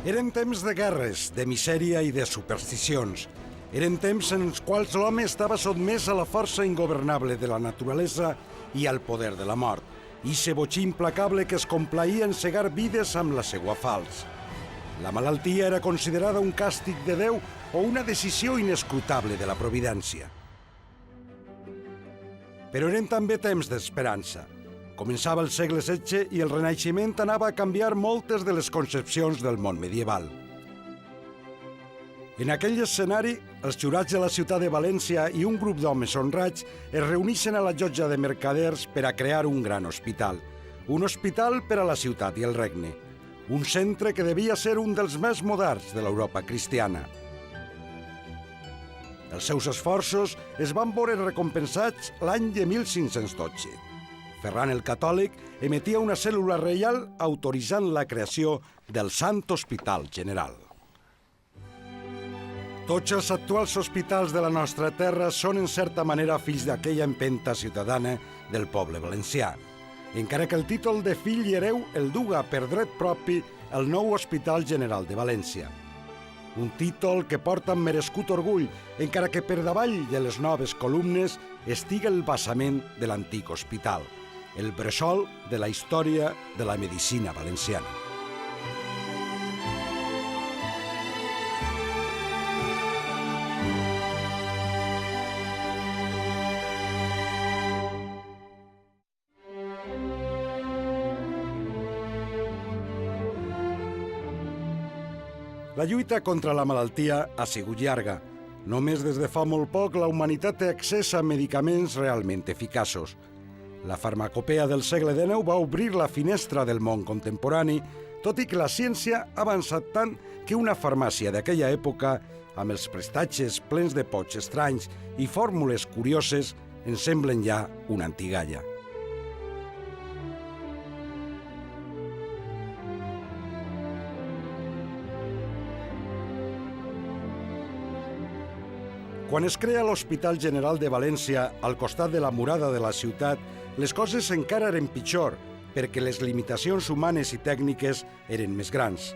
Eren temps de guerres, de misèria i de supersticions. Eren temps en els quals l'home estava sotmès a la força ingovernable de la naturalesa i al poder de la mort, i se botxí implacable que es complaïa en cegar vides amb la seua falç. La malaltia era considerada un càstig de Déu o una decisió inescrutable de la providència. Però eren també temps d'esperança. Començava el segle XVI i el Renaixement anava a canviar moltes de les concepcions del món medieval. En aquell escenari, els jurats de la ciutat de València i un grup d'homes honrats es reuneixen a la llotja de mercaders per a crear un gran hospital. Un hospital per a la ciutat i el regne. Un centre que devia ser un dels més moderns de l'Europa cristiana. Els seus esforços es van veure recompensats l'any de 1512. Ferran el Catòlic emetia una cèl·lula reial autoritzant la creació del Sant Hospital General. Tots els actuals hospitals de la nostra terra són en certa manera fills d'aquella empenta ciutadana del poble valencià, encara que el títol de fill i hereu el duga per dret propi el nou Hospital General de València. Un títol que porta amb merescut orgull, encara que per davall de les noves columnes estiga el basament de l'antic hospital, el bressol de la història de la medicina valenciana. La lluita contra la malaltia ha sigut llarga. Només des de fa molt poc la humanitat té accés a medicaments realment eficaços. La farmacopea del segle XIX va obrir la finestra del món contemporani, tot i que la ciència ha avançat tant que una farmàcia d'aquella època, amb els prestatges plens de pots estranys i fórmules curioses, ens semblen ja una antigalla. Quan es crea l'Hospital General de València al costat de la murada de la ciutat, les coses encara eren pitjor, perquè les limitacions humanes i tècniques eren més grans.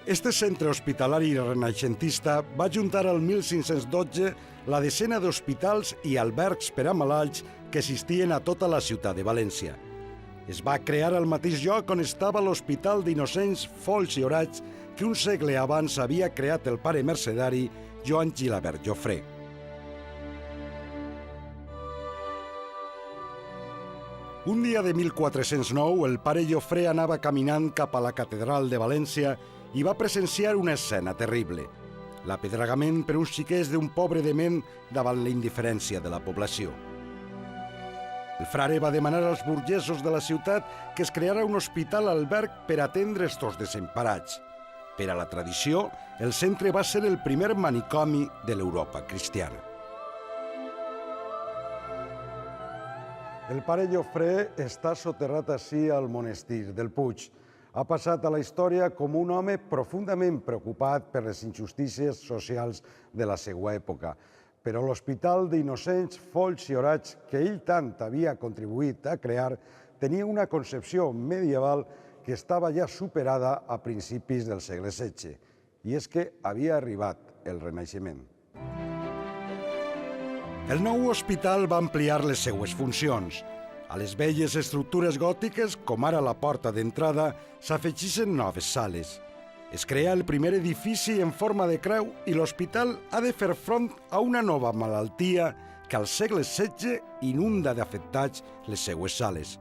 Este centre hospitalari renaixentista va juntar el 1512 la desena d'hospitals i albergs per a malalts que existien a tota la ciutat de València. Es va crear al mateix lloc on estava l'Hospital d'Innocents, Folls i Orats que un segle abans havia creat el pare mercedari Joan Gilabert Jofré. Un dia de 1409, el pare Jofré anava caminant cap a la catedral de València i va presenciar una escena terrible. L'apedregament per uns xiquets d'un pobre dement davant la indiferència de la població. El frare va demanar als burgesos de la ciutat que es creara un hospital alberg per atendre estos desemparats. Per a la tradició, el centre va ser el primer manicomi de l'Europa cristiana. El pare Jofré està soterrat ací al monestir del Puig. Ha passat a la història com un home profundament preocupat per les injustícies socials de la seva època. Però l'Hospital d'Innocents, Folls i Orats, que ell tant havia contribuït a crear, tenia una concepció medieval que estava ja superada a principis del segle XVI. I és que havia arribat el Renaixement. El nou hospital va ampliar les seues funcions. A les velles estructures gòtiques, com ara la porta d'entrada, s'afegeixen noves sales. Es crea el primer edifici en forma de creu i l'hospital ha de fer front a una nova malaltia que al segle XVI inunda d'afectats les seues sales.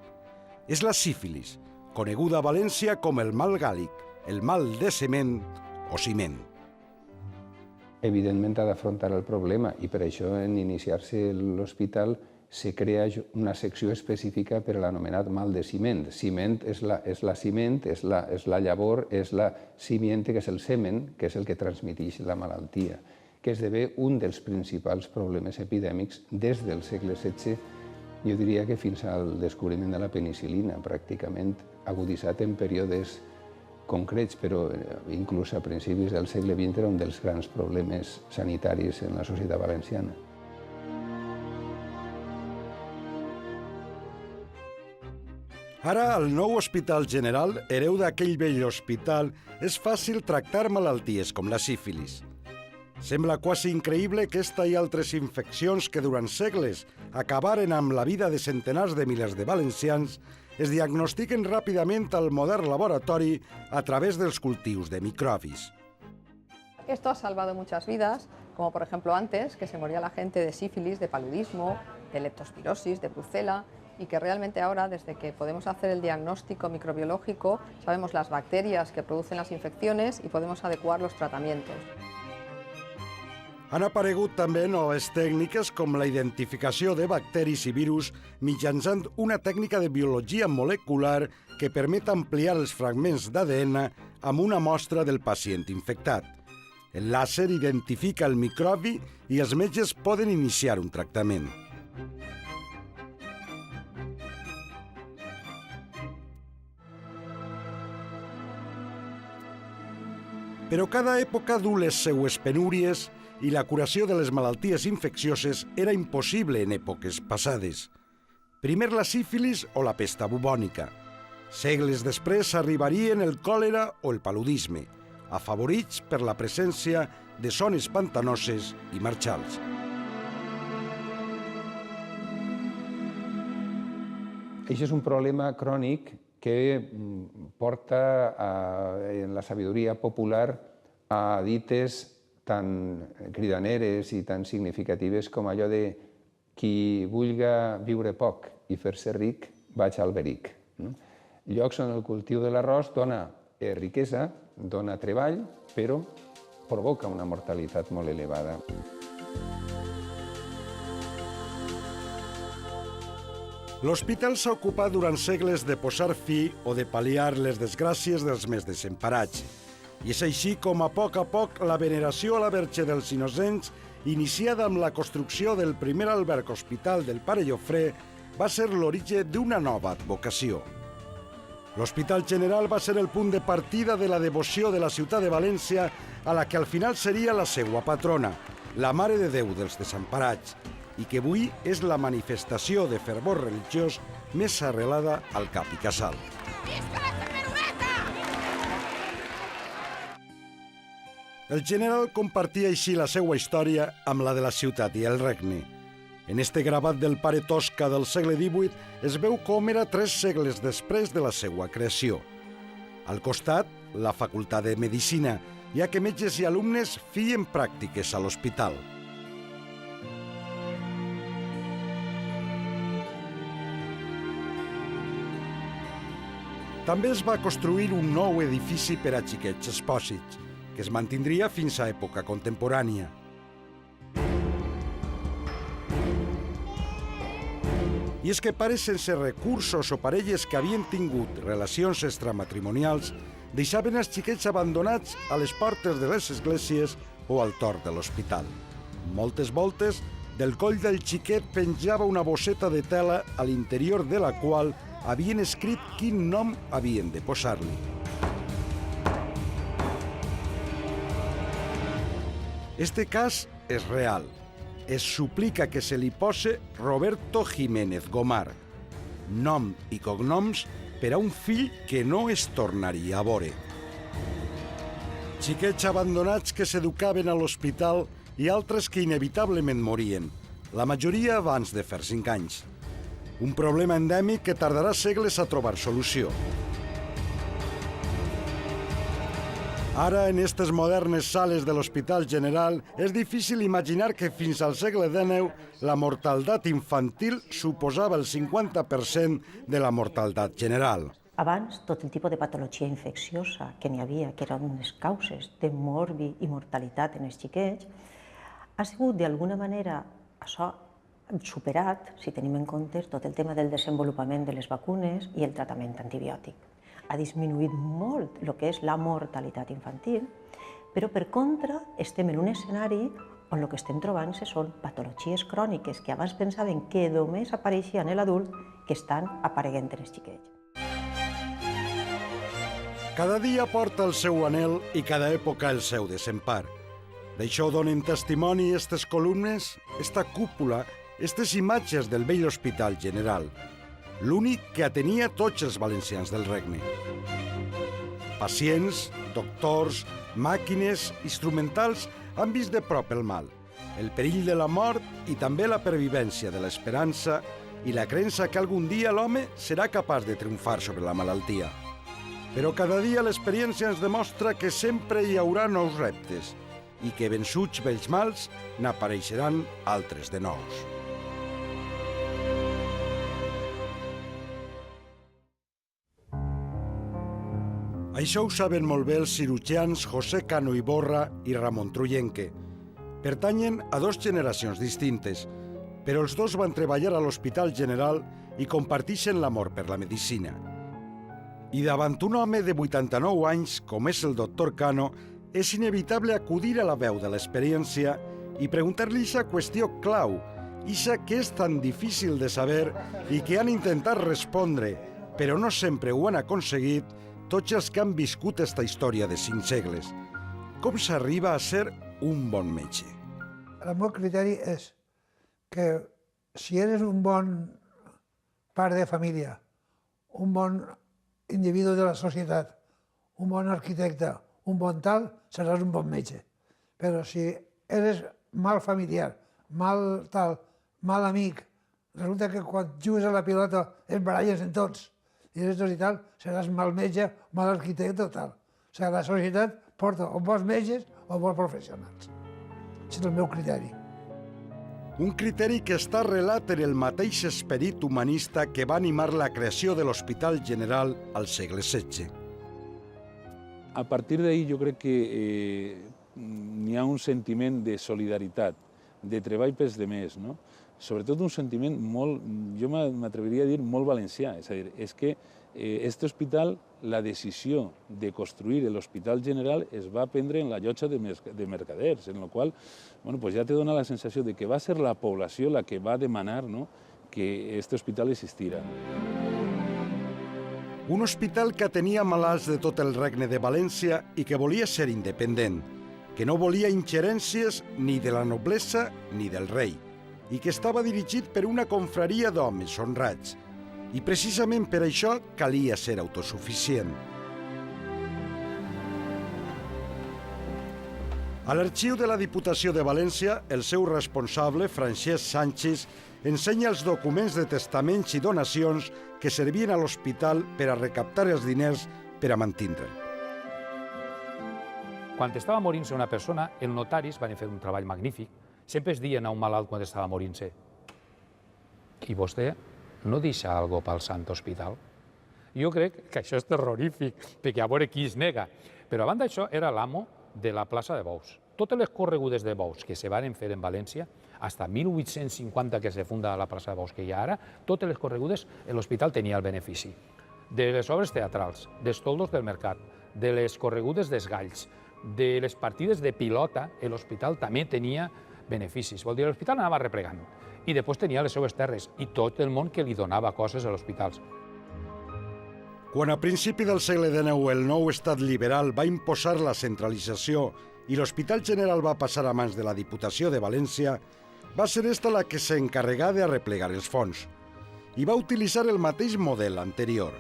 És la sífilis, coneguda a València com el mal gàl·lic, el mal de cement o ciment. Evidentment ha d'afrontar el problema i per això en iniciar-se l'hospital se crea una secció específica per a l'anomenat mal de ciment. Ciment és la ciment, és la llavor, és la simiente, que és el semen, que és el que transmeteix la malaltia, que esdevé un dels principals problemes epidèmics des del segle XVI, jo diria que fins al descobriment de la penicil·lina, pràcticament aguditzat en períodes concrets, però inclús a principis del segle XX era un dels grans problemes sanitaris en la societat valenciana. Ara, al nou Hospital General, hereu d'aquell vell hospital, és fàcil tractar malalties com la sífilis. Sembla quasi increïble que esta i altres infeccions que durant segles acabaren amb la vida de centenars de milers de valencians es diagnostiquen ràpidament al modern laboratori a través dels cultius de microbis. Esto ha salvado muchas vidas, como por ejemplo antes, que se moría la gente de sífilis, de paludismo, de leptospirosis, de brucela, y que realmente ahora, desde que podemos hacer el diagnóstico microbiológico, sabemos las bacterias que producen las infecciones y podemos adecuar los tratamientos. Han aparegut també noves tècniques com la identificació de bacteris i virus mitjançant una tècnica de biologia molecular que permet ampliar els fragments d'ADN amb una mostra del pacient infectat. El làser identifica el microbi i els metges poden iniciar un tractament. Però cada època du les seues penúries i la curació de les malalties infeccioses era impossible en èpoques passades. Primer la sífilis o la pesta bubònica. Segles després arribarien el còlera o el paludisme, afavorits per la presència de zones pantanoses i marxals. Això és un problema crònic que porta en la sabidoria popular a dites tan cridaneres i tan significatives com allò de qui vulga viure poc i fer-se ric, vaig al Alberic. Llocs on el cultiu de l'arròs dona riquesa, dona treball, però provoca una mortalitat molt elevada. L'hospital s'ha ocupat durant segles de posar fi o de pal·liar les desgràcies dels més desemparats. I és així com a poc la veneració a la Verge dels Innocents, iniciada amb la construcció del primer alberg hospital del Pare Llofré, va ser l'origen d'una nova advocació. L'Hospital General va ser el punt de partida de la devoció de la ciutat de València a la que al final seria la seva patrona, la Mare de Déu dels Desemparats, i que avui és la manifestació de fervor religiós més arrelada al Cap i Casal. El general compartia així la seva història amb la de la ciutat i el regne. En este gravat del pare Tosca del segle XVIII es veu com era 3 segles després de la seva creació. Al costat, la Facultat de Medicina, ja que metges i alumnes feien pràctiques a l'hospital. També es va construir un nou edifici per a xiquets expòsits, que es mantindria fins a època contemporània. I és que pares sense recursos o parelles que havien tingut relacions extramatrimonials deixaven els xiquets abandonats a les portes de les esglésies o al torn de l'hospital. Moltes voltes, del coll del xiquet penjava una bosseta de tela a l'interior de la qual havien escrit quin nom havien de posar-li. Este cas és real. Es suplica que se li pose Roberto Jiménez Gomar, nom i cognoms per a un fill que no es tornaria a veure. Xiquets abandonats que s'educaven a l'hospital i altres que inevitablement morien, la majoria abans de fer 5 anys. Un problema endèmic que tardarà segles a trobar solució. Ara, en aquestes modernes sales de l'Hospital General, és difícil imaginar que fins al segle XIX la mortaldat infantil suposava el 50% de la mortaldat general. Abans, tot el tipus de patologia infecciosa que n'hi havia, que eren unes causes de morbi i mortalitat en els xiquets, ha sigut d'alguna manera això superat, si tenim en compte tot el tema del desenvolupament de les vacunes i el tractament antibiòtic. Ha disminuït molt el que és la mortalitat infantil, però per contra estem en un escenari on el que estem trobant són patologies cròniques que abans pensaven que només apareixien en l'adult que estan apareguent en els xiquets. Cada dia porta el seu anhel i cada època el seu desempar. D'això donen testimoni aquestes columnes, esta cúpula, aquestes imatges del vell Hospital General. l'únic que atenia tots els valencians del regne. Pacients, doctors, màquines, instrumentals han vist de prop el mal, el perill de la mort i també la pervivència de l'esperança i la creença que algun dia l'home serà capaç de triomfar sobre la malaltia. Però cada dia l'experiència ens demostra que sempre hi haurà nous reptes i que vençuts vells mals n'apareixeran altres de nous. Això ho saben molt bé els cirurgians José Cano Iborra i Ramon Trullenque. Pertanyen a dues generacions distintes, però els dos van treballar a l'Hospital General i comparteixen l'amor per la medicina. I davant un home de 89 anys, com és el doctor Cano, és inevitable acudir a la veu de l'experiència i preguntar-li aquesta qüestió clau, ixa que és tan difícil de saber i que han intentat respondre, però no sempre ho han aconseguit, tots els que han viscut esta història de 5 segles. Com s'arriba a ser un bon metge? El meu criteri és que si eres un bon pare de família, un bon individu de la societat, un bon arquitecte, un bon tal, seràs un bon metge. Però si eres mal familiar, mal tal, mal amic, resulta que quan jugues a la pilota et baralles en tots, i eres tot i tal, seràs mal metge, mal arquitecte o tal. O sigui, la societat porta o bons metges o bons professionals. Aquest és el meu criteri. Un criteri que està arrelat en el mateix esperit humanista que va animar la creació de l'Hospital General al segle XVI. A partir d'ahí jo crec que n'hi ha un sentiment de solidaritat, de treball pels demés, no? Sobretot un sentiment molt, jo m'atreviria a dir, molt valencià. És a dir, és que aquest hospital, la decisió de construir l'Hospital General es va prendre en la llotja de mercaders, en la qual ja te dona la sensació de que va ser la població la que va demanar que aquest hospital existira. Un hospital que atenia malalts de tot el regne de València i que volia ser independent, que no volia ingerències ni de la noblesa ni del rei, i que estava dirigit per una confraria d'homes honrats. I precisament per això calia ser autosuficient. A l'arxiu de la Diputació de València, el seu responsable, Francesc Sánchez, ensenya els documents de testaments i donacions que servien a l'hospital per a recaptar els diners per a mantindre'l. Quan estava morint-se una persona, els notaris van fer un treball magnífic. Sempre es diuen a un malalt quan estava morint-se: i vostè no deixa alguna cosa pel Sant Hospital? Jo crec que això és terrorífic, perquè a veure qui es nega. Però abans d'això era l'amo de la plaça de Bous. Totes les corregudes de bous que se van fer en València, fins a 1850 que se funda la plaça de Bous que hi ha ara, totes les corregudes l'hospital tenia el benefici. De les obres teatrals, dels toldos del mercat, de les corregudes dels galls, de les partides de pilota, l'hospital també tenia beneficis. Vol dir, l'hospital anava replegant. I després tenia les seues terres i tot el món que li donava coses a l'hospitals. Quan a principi del segle XIX el nou estat liberal va imposar la centralització i l'Hospital General va passar a mans de la Diputació de València, va ser esta la que s'encarregà de arreplegar els fons i va utilitzar el mateix model anterior.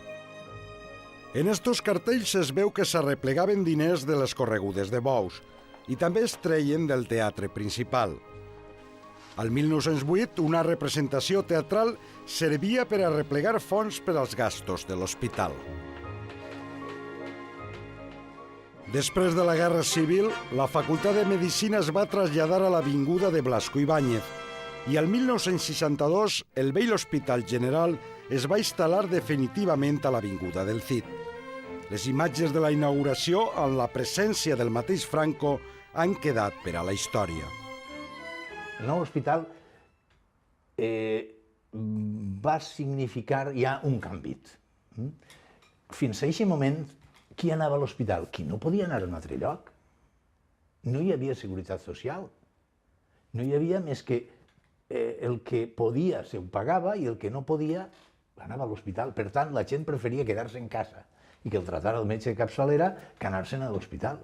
En estos cartells es veu que s'arreplegaven diners de les corregudes de bous i també es treien del teatre principal. Al 1908, una representació teatral servia per a replegar fons per als gastos de l'hospital. Després de la Guerra Civil, la Facultat de Medicina es va traslladar a l'Avinguda de Blasco Ibáñez i al 1962 el vell Hospital General es va instal·lar definitivament a l'Avinguda del Cid. Les imatges de la inauguració, amb la presència del mateix Franco, han quedat per a la història. El nou hospital va significar ja un canvi. Fins a aquest moment, qui anava a l'hospital? Qui no podia anar a un altre lloc. No hi havia seguretat social. No hi havia més que el que podia se ho pagava i el que no podia anava a l'hospital. Per tant, la gent preferia quedar-se en casa i que el tractara el metge de capçalera que anar-se'n a l'hospital.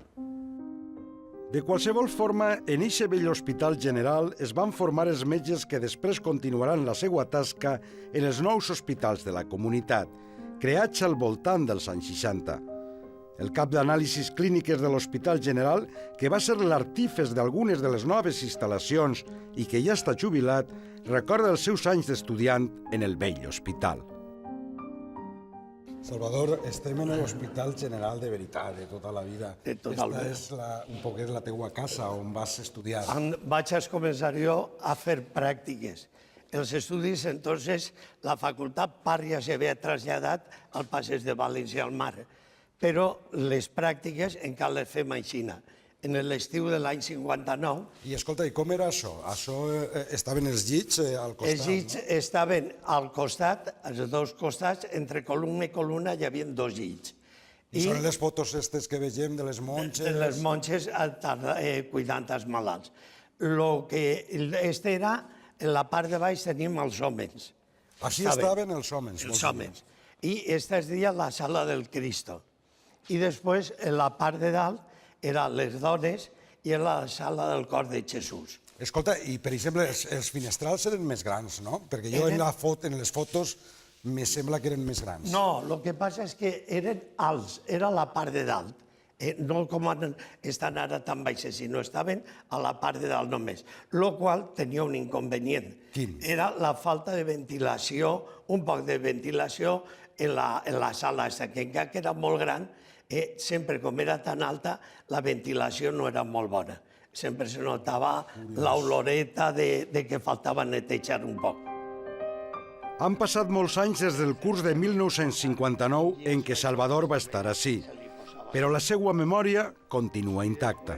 De qualsevol forma, en eixe vell hospital general es van formar els metges que després continuaran la seva tasca en els nous hospitals de la comunitat, creats al voltant dels anys 60. El cap d'anàlisis clíniques de l'Hospital General, que va ser l'artífex d'algunes de les noves instal·lacions i que ja està jubilat, recorda els seus anys d'estudiant en el vell hospital. Salvador, estem en l'Hospital General de veritat, de tota la vida. De tota la vida. Esta és un poquet la teua casa on vas estudiar. Vaig començar jo a fer pràctiques. Els estudis, entonces, la facultat part ja s'havia traslladat al passeig de València al mar, però les pràctiques encara les fem a Xina. En l'estiu de l'any 59... I escolta, i com era això? Això estaven els llits al costat? Els llits estaven al costat, als dos costats, entre columna i columna hi havia dos llits. I són les fotos aquestes que vegem de les monges? De les monges cuidant els malalts. El que era, en la part de baix tenim els homes. Així estaven els homes? Els homes. I aquesta es deia la sala del Cristo. I després, en la part de dalt, eren les dones i era la sala del cor de Jesús. Escolta, i per exemple, els finestrals eren més grans, no? Perquè jo en les fotos me sembla que eren més grans. No, el que passa és que eren alts, era la part de dalt. No com estan ara tan baixes, sinó estaven a la part de dalt només. El qual tenia un inconvenient. Quin? Era la falta de ventilació, un poc de ventilació en la sala aquesta, que encara que era molt gran, sempre com era tan alta, la ventilació no era molt bona. Sempre se notava l'oloreta de que faltava netejar un poc. Han passat molts anys des del curs de 1959 en què Salvador va estar ací, però la seva memòria continua intacta.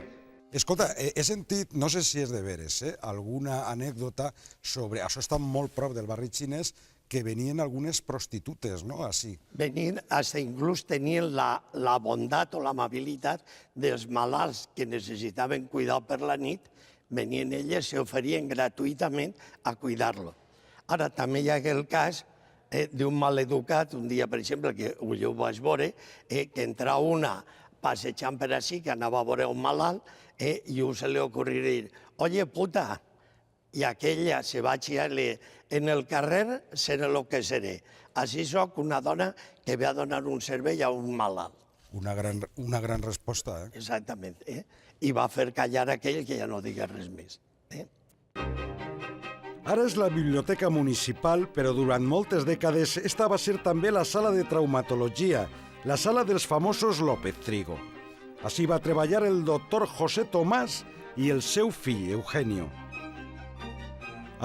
Escolta, he sentit, no sé si és de veres, alguna anècdota sobre... Això està molt prop del barri xinès, que venien algunes prostitutes, no?, així. Venien, fins inclús tenien la bondat o l'amabilitat dels malalts que necessitaven cuidar per la nit, venien elles i s'oferien gratuïtament a cuidar-lo. Ara, també hi ha el cas d'un maleducat, un dia, per exemple, que jo ho vaig veure, que entra una passejant per així, que anava a veure un malalt, i se li ocorria dir, «Oye, puta», i aquella se va xiar-li en el carrer, seré el que seré. Així soc una dona que ve a donar un servei a un malalt. Una gran resposta, Exactament. I va fer callar aquell que ja no digués res més. Ara és la biblioteca municipal, però durant moltes dècades esta va ser també la sala de traumatologia, la sala dels famosos López Trigo. Així va treballar el doctor José Tomàs i el seu fill, Eugenio.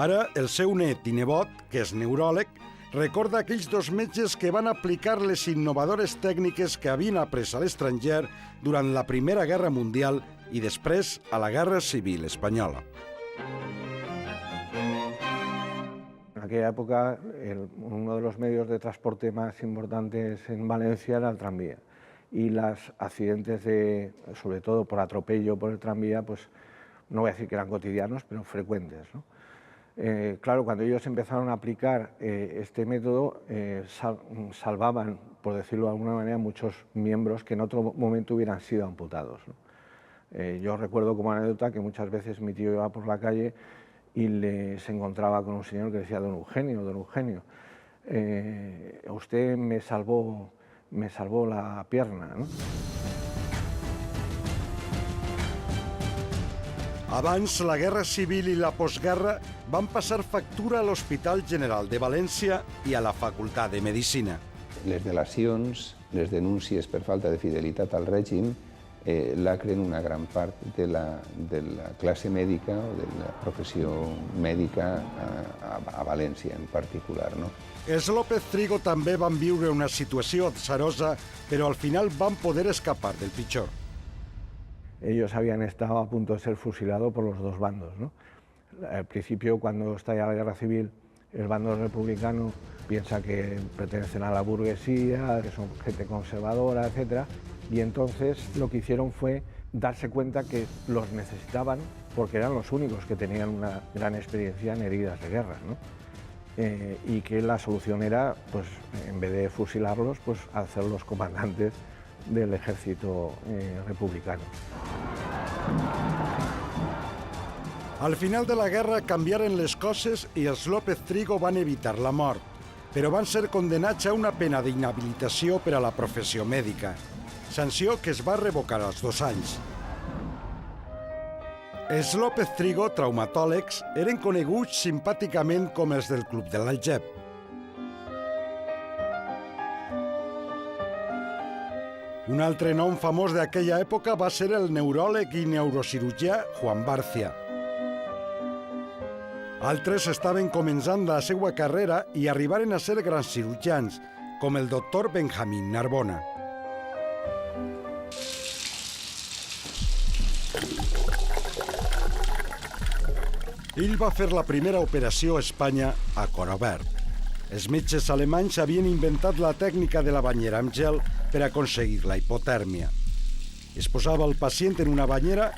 Ara, el seu net i nebot, que és neuròleg, recorda aquells dos metges que van aplicar les innovadores tècniques que havien après a l'estranger durant la Primera Guerra Mundial i després a la Guerra Civil Espanyola. En aquella época, uno de los medios de transporte más importantes en Valencia era el tranvía. Y los accidentes, sobre todo por atropello por el tranvía, pues no voy a decir que eran cotidianos, pero frecuentes, ¿no? Claro, cuando ellos empezaron a aplicar este método, salvaban, por decirlo de alguna manera, muchos miembros que en otro momento hubieran sido amputados, ¿no? Yo recuerdo como anécdota que muchas veces mi tío iba por la calle y se encontraba con un señor que decía, don Eugenio, usted me salvó la pierna, ¿no? Abans, la Guerra Civil i la postguerra van passar factura a l'Hospital General de València i a la Facultat de Medicina. Les delacions, les denúncies per falta de fidelitat al règim, lacren una gran part de la classe mèdica o de la professió mèdica a València en particular, no? Els López Trigo també van viure una situació atzarosa, però al final van poder escapar del pitjor. Ellos habían estado a punto de ser fusilados por los dos bandos, ¿no? Al principio, cuando estalla la guerra civil, el bando republicano piensa que pertenecen a la burguesía, que son gente conservadora, etc. Y entonces lo que hicieron fue darse cuenta que los necesitaban porque eran los únicos que tenían una gran experiencia en heridas de guerra, ¿no? Y que la solución era, pues, en vez de fusilarlos, pues, hacerlos comandantes del ejército republicano. Al final de la guerra canviaren les coses i els López Trigo van evitar la mort, però van ser condenats a una pena d'inhabilitació per a la professió mèdica, sanció que es va revocar als 2 anys. Els López Trigo, traumatòlegs, eren coneguts simpàticament com els del Club de l'Algep. Un altre nom famós d'aquella època va ser el neuròleg i neurocirurgià Juan Barcia. Altres estaven començant la seva carrera i arribaren a ser grans cirurgians, com el doctor Benjamín Narbona. Ell va fer la primera operació a Espanya a cor obert. Els metges alemanys havien inventat la tècnica de la banyera amb gel per aconseguir la hipotèrmia. Es posava el pacient en una banyera,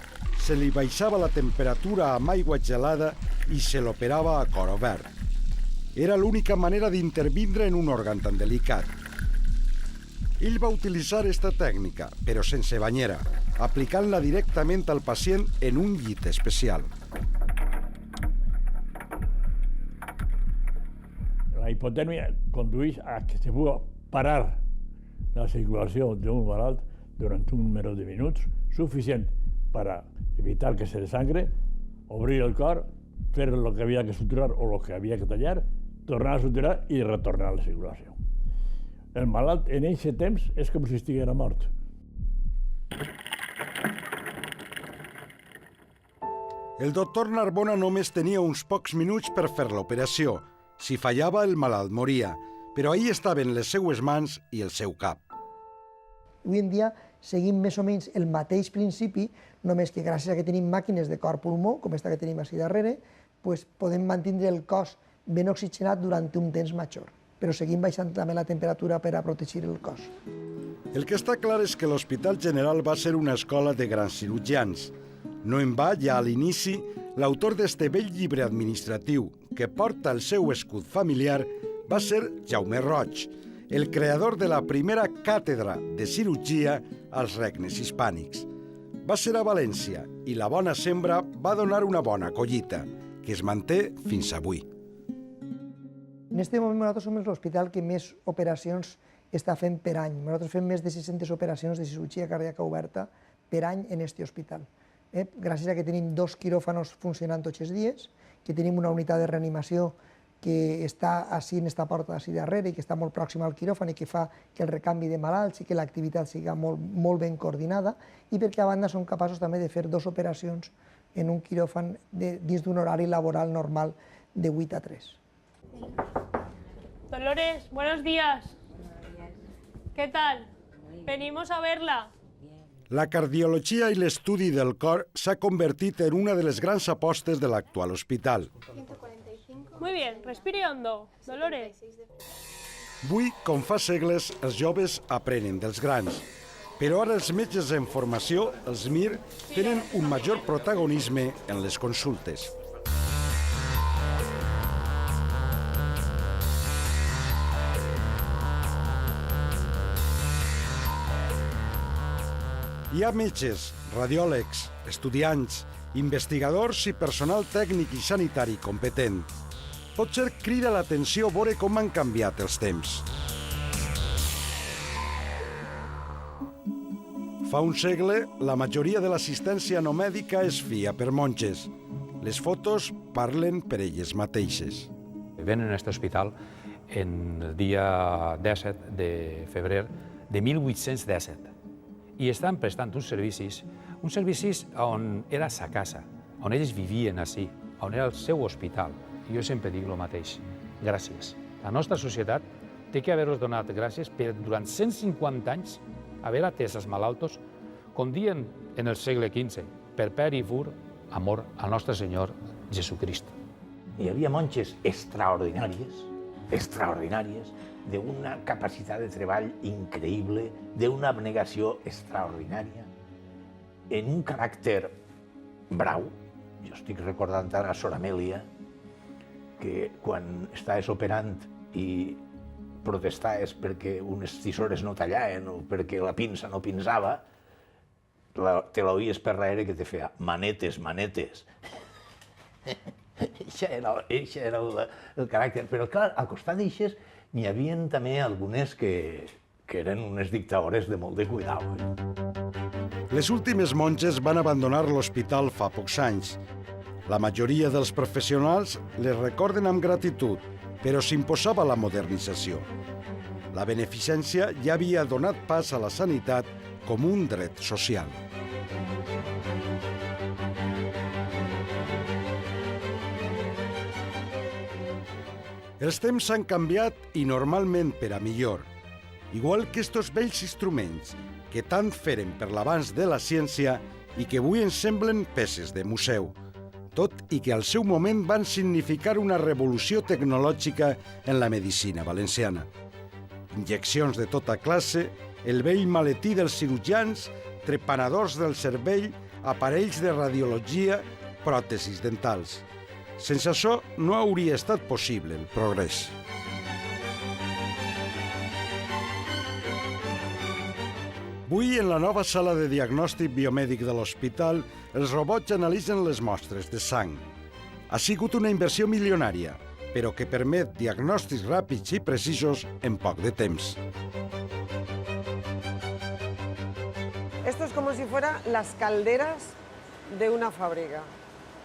se li baixava la temperatura amb aigua gelada i se l'operava a cor obert. Era l'única manera d'intervindre en un òrgan tan delicat. Ell va utilitzar aquesta tècnica, però sense banyera, aplicant-la directament al pacient en un llit especial. La hipotermia condueix a que se pugui parar la circulació d'un malalt durant un número de minuts suficient per evitar que se desangre, obrir el cor, fer el que havia que suturar o el que havia que tallar, tornar a suturar i retornar a la circulació. El malalt en aquest temps és com si estiguera mort. El doctor Narbona només tenia uns pocs minuts per fer l'operació. Si fallava, el malalt moria, però ahí estaven les seues mans i el seu cap. Avui en dia seguim més o menys el mateix principi, només que gràcies a que tenim màquines de cor-pulmó, com aquesta que tenim així darrere, podem mantenir el cos ben oxigenat durant un temps major, però seguim baixant també la temperatura per a protegir el cos. El que està clar és que l'Hospital General va ser una escola de grans cirurgians. No en va, ja a l'inici, l'autor d'este vell llibre administratiu, que porta el seu escut familiar, va ser Jaume Roig, el creador de la primera càtedra de cirurgia als regnes hispànics. Va ser a València i la bona sembra va donar una bona collita, que es manté fins avui. En aquest moment nosaltres som l'hospital que més operacions està fent per any. Nosaltres fem més de 600 operacions de cirurgia cardíaca oberta per any en aquest hospital. Gràcies a que tenim 2 quiròfanos funcionant tots els dies, que tenim una unitat de reanimació que està així en aquesta porta d'ací darrere i que està molt pròxima al quiròfan i que fa que el recanvi de malalts i que l'activitat sigui molt ben coordinada, i perquè a banda som capaços també de fer 2 operacions en un quiròfan dins d'un horari laboral normal de 8 a 3. Dolores, buenos días. ¿Qué tal? Venimos a verla. La cardiologia i l'estudi del cor s'ha convertit en una de les grans apostes de l'actual hospital. Muy bien, respire hondo. Dolores. Avui, com fa segles, els joves aprenen dels grans. Però ara els metges en formació, els MIR, tenen un major protagonisme en les consultes. Hi ha metges, radiòlegs, estudiants, investigadors i personal tècnic i sanitari competent. Potser crida l'atenció veure com han canviat els temps. Fa un segle, la majoria de l'assistència no mèdica es feia per monges. Les fotos parlen per elles mateixes. Venen a aquest hospital en el dia 17 de febrer de 1817 i estan prestant uns servicis on era sa casa, on ells vivien així, on era el seu hospital. I jo sempre dic el mateix, gràcies. La nostra societat té que haver-los donat gràcies per durant 150 anys haver atès els malaltos, com diuen en el segle XV, per peri fur amor al nostre Senyor Jesucrist. Hi havia monges extraordinàries, d'una capacitat de treball increïble, d'una abnegació extraordinària, en un caràcter brau. Jo estic recordant ara Sor Amèlia, que quan estaves operant i protestaves perquè unes tisores no tallaven o perquè la pinça no pinçava, te l'oïes per darrere que te feia manetes, manetes. Això era el caràcter. Però clar, al costat d'aixes n'hi havia també algunes que eren unes dictadores de molt de cuidado. Les últimes monges van abandonar l'hospital fa pocs anys. La majoria dels professionals les recorden amb gratitud, però s'imposava la modernització. La beneficència ja havia donat pas a la sanitat com un dret social. Els temps s'han canviat i normalment per a millor, igual que estos vells instruments que tant feren per l'avanç de la ciència i que avui ens semblen peces de museu, tot i que al seu moment van significar una revolució tecnològica en la medicina valenciana. Injeccions de tota classe, el vell maletí dels cirurgians, trepanadors del cervell, aparells de radiologia, pròtesis dentals. Sense això no hauria estat possible el progrés. Avui, en la nova sala de diagnòstic biomèdic de l'hospital, els robots analitzen les mostres de sang. Ha sigut una inversió milionària, però que permet diagnòstics ràpids i precisos en poc de temps. Esto es como si fueran las calderas de una fábrica.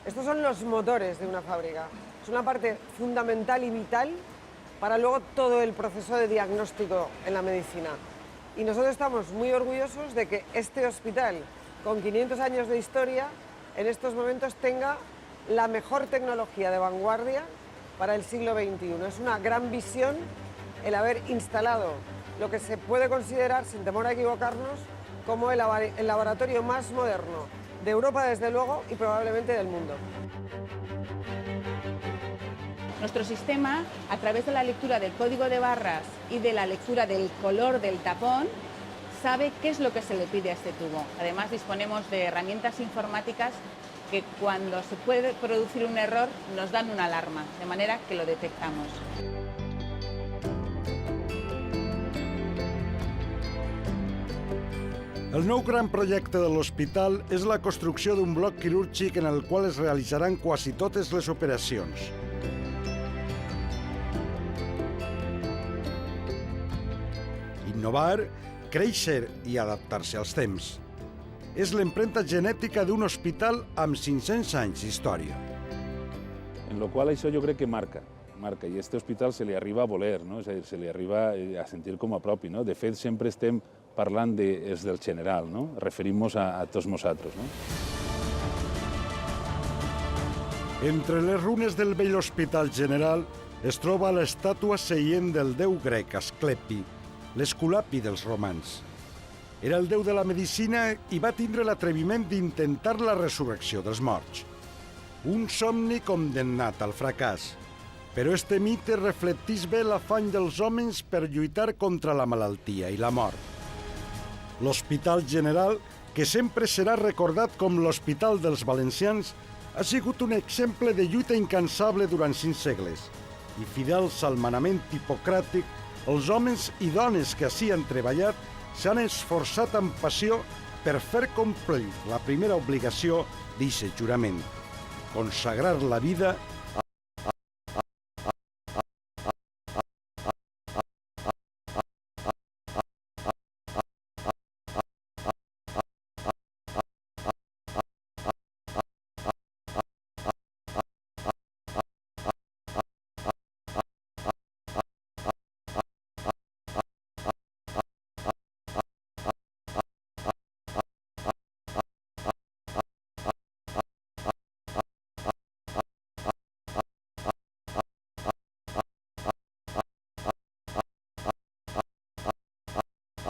Estos son los motores de una fábrica. Es una parte fundamental y vital para luego todo el proceso de diagnóstico en la medicina. Y nosotros estamos muy orgullosos de que este hospital, con 500 años de historia, en estos momentos tenga la mejor tecnología de vanguardia para el siglo XXI. Es una gran visión el haber instalado lo que se puede considerar, sin temor a equivocarnos, como el laboratorio más moderno de Europa, desde luego, y probablemente del mundo. Nuestro sistema, a través de la lectura del código de barras y de la lectura del color del tapón, sabe qué es lo que se le pide a este tubo. Además, disponemos de herramientas informáticas que cuando se puede producir un error nos dan una alarma, de manera que lo detectamos. El nou gran projecte de l'hospital és la construcció d'un bloc quirúrgic en el qual es realitzaran quasi totes les operacions. Innovar, créixer i adaptar-se als temps. És l'empremta genètica d'un hospital amb 500 anys d'història. En lo qual això jo crec que marca, i a este hospital se li arriba a voler, no? És a dir, se li arriba a sentir com a propi, no? De fet, sempre estem parlant des del general, no? Referim-nos a tots nosaltres, no? Entre les runes del vell hospital general es troba l'estàtua seient del déu grec Asclepi, l'esculapi dels romans. Era el déu de la medicina i va tindre l'atreviment d'intentar la resurrecció dels morts. Un somni condemnat al fracàs, però este mite reflecteix bé l'afany dels homes per lluitar contra la malaltia i la mort. L'Hospital General, que sempre serà recordat com l'Hospital dels Valencians, ha sigut un exemple de lluita incansable durant 5 segles i, fidels al manament hipocràtic, els homes i dones que ací han treballat s'han esforçat amb passió per fer complir la primera obligació d'eixe jurament, consagrar la vida